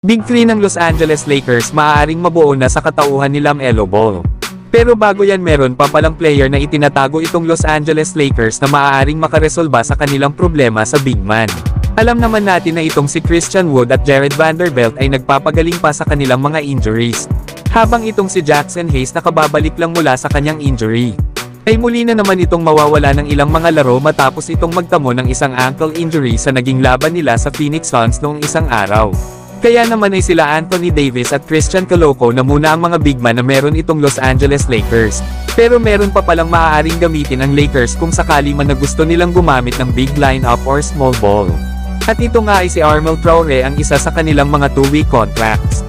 Big 3 ng Los Angeles Lakers maaaring mabuo na sa katauhan ni LaMelo Ball. Pero bago yan meron pa palang player na itinatago itong Los Angeles Lakers na maaaring makaresolba sa kanilang problema sa big man. Alam naman natin na itong si Christian Wood at Jared Vanderbilt ay nagpapagaling pa sa kanilang mga injuries. Habang itong si Jackson Hayes nakababalik lang mula sa kanyang injury, ay muli na naman itong mawawala ng ilang mga laro matapos itong magtamo ng isang ankle injury sa naging laban nila sa Phoenix Suns noong isang araw. Kaya naman ay sila Anthony Davis at Christian Coloco na muna ang mga big man na meron itong Los Angeles Lakers. Pero meron pa palang maaaring gamitin ang Lakers kung sakali man na gusto nilang gumamit ng big lineup or small ball. At ito nga ay si Armel Traore ang isa sa kanilang mga 2-week contracts.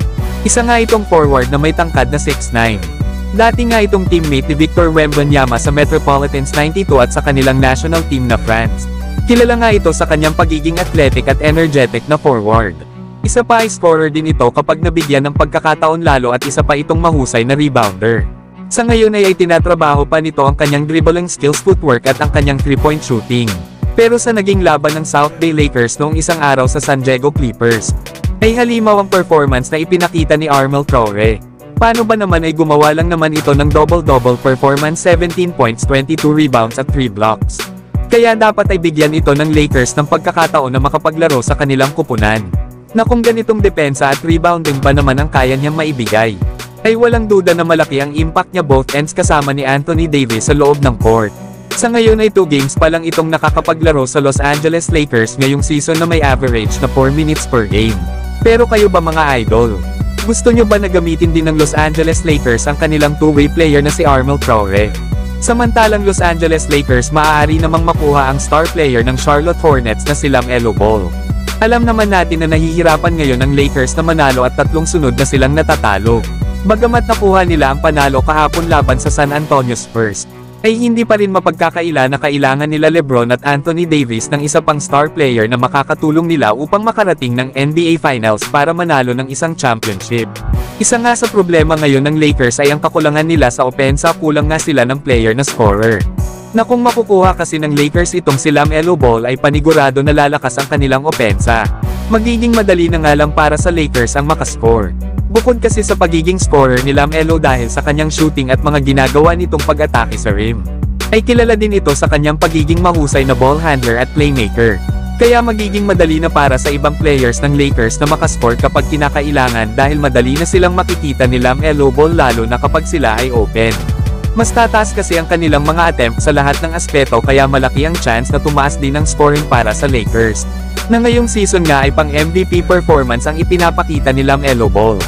Isa nga itong forward na may tangkad na 6'9". Dati nga itong teammate ni Victor Wembanyama sa Metropolitans 92 at sa kanilang national team na France. Kilala nga ito sa kanyang pagiging athletic at energetic na forward. Isa pa ay scorer din ito kapag nabigyan ng pagkakataon lalo at isa pa itong mahusay na rebounder. Sa ngayon ay tinatrabaho pa nito ang kanyang dribbling skills, footwork at ang kanyang 3-point shooting. Pero sa naging laban ng South Bay Lakers noong isang araw sa San Diego Clippers, ay halimaw ang performance na ipinakita ni Armel Traore. Paano ba naman ay gumawa lang naman ito ng double-double performance, 17 points, 22 rebounds at 3 blocks. Kaya dapat ay bigyan ito ng Lakers ng pagkakataon na makapaglaro sa kanilang kupunan. Na kung ganitong depensa at rebounding pa naman ang kaya niyang maibigay, ay walang duda na malaki ang impact niya both ends kasama ni Anthony Davis sa loob ng court. Sa ngayon ay 2 games pa lang itong nakakapaglaro sa Los Angeles Lakers ngayong season na may average na 4 minutes per game. Pero kayo ba mga idol? Gusto nyo ba na gamitin din ng Los Angeles Lakers ang kanilang 2-way player na si Armel Traore? Samantalang Los Angeles Lakers maaari namang makuha ang star player ng Charlotte Hornets na si LaMelo Ball. Alam naman natin na nahihirapan ngayon ang Lakers na manalo at 3 sunod na silang natatalo. Bagamat nakuha nila ang panalo kahapon laban sa San Antonio Spurs, ay hindi pa rin mapagkakaila na kailangan nila LeBron at Anthony Davis ng isa pang star player na makakatulong nila upang makarating ng NBA Finals para manalo ng isang championship. Isa nga sa problema ngayon ng Lakers ay ang kakulangan nila sa opensa, kulang nga sila ng player na scorer. Na kung makukuha kasi ng Lakers itong si LaMelo Ball ay panigurado na lalakas ang kanilang opensa. Magiging madali na nga lang para sa Lakers ang makascore. Bukod kasi sa pagiging scorer ni LaMelo dahil sa kanyang shooting at mga ginagawa nitong pag-atake sa rim, ay kilala din ito sa kanyang pagiging mahusay na ball handler at playmaker. Kaya magiging madali na para sa ibang players ng Lakers na makascore kapag kinakailangan dahil madali na silang makikita ni LaMelo Ball lalo na kapag sila ay open. Mas tataas kasi ang kanilang mga attempt sa lahat ng aspeto kaya malaki ang chance na tumaas din ang scoring para sa Lakers. Na ngayong season nga ay pang MVP performance ang ipinapakita ni LaMelo Ball.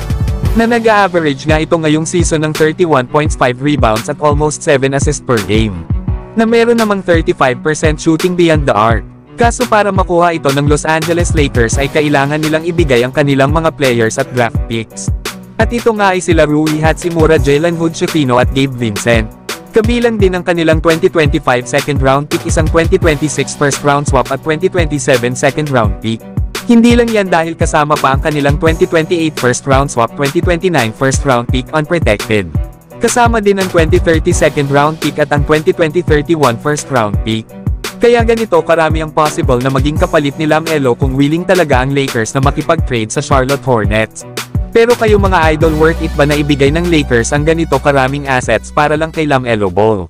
Na nag-a-average nga ito ngayong season ng 31.5 rebounds at almost 7 assists per game. Na meron namang 35% shooting beyond the arc. Kaso para makuha ito ng Los Angeles Lakers ay kailangan nilang ibigay ang kanilang mga players at draft picks. At ito nga ay sila Rui Hachimura, Jalen Hood-Schifino at Gabe Vincent. Kabilang din ang kanilang 2025 second round pick, isang 2026 first round swap at 2027 second round pick. Hindi lang yan dahil kasama pa ang kanilang 2028 first round swap, 2029 first round pick unprotected. Kasama din ang 2030 second round pick at ang 2020-31 first round pick. Kaya ganito karami ang possible na maging kapalit ni LaMelo kung willing talaga ang Lakers na makipag-trade sa Charlotte Hornets. Pero kayo mga idol, worth it ba na ibigay ng Lakers ang ganito karaming assets para lang kay LaMelo Ball?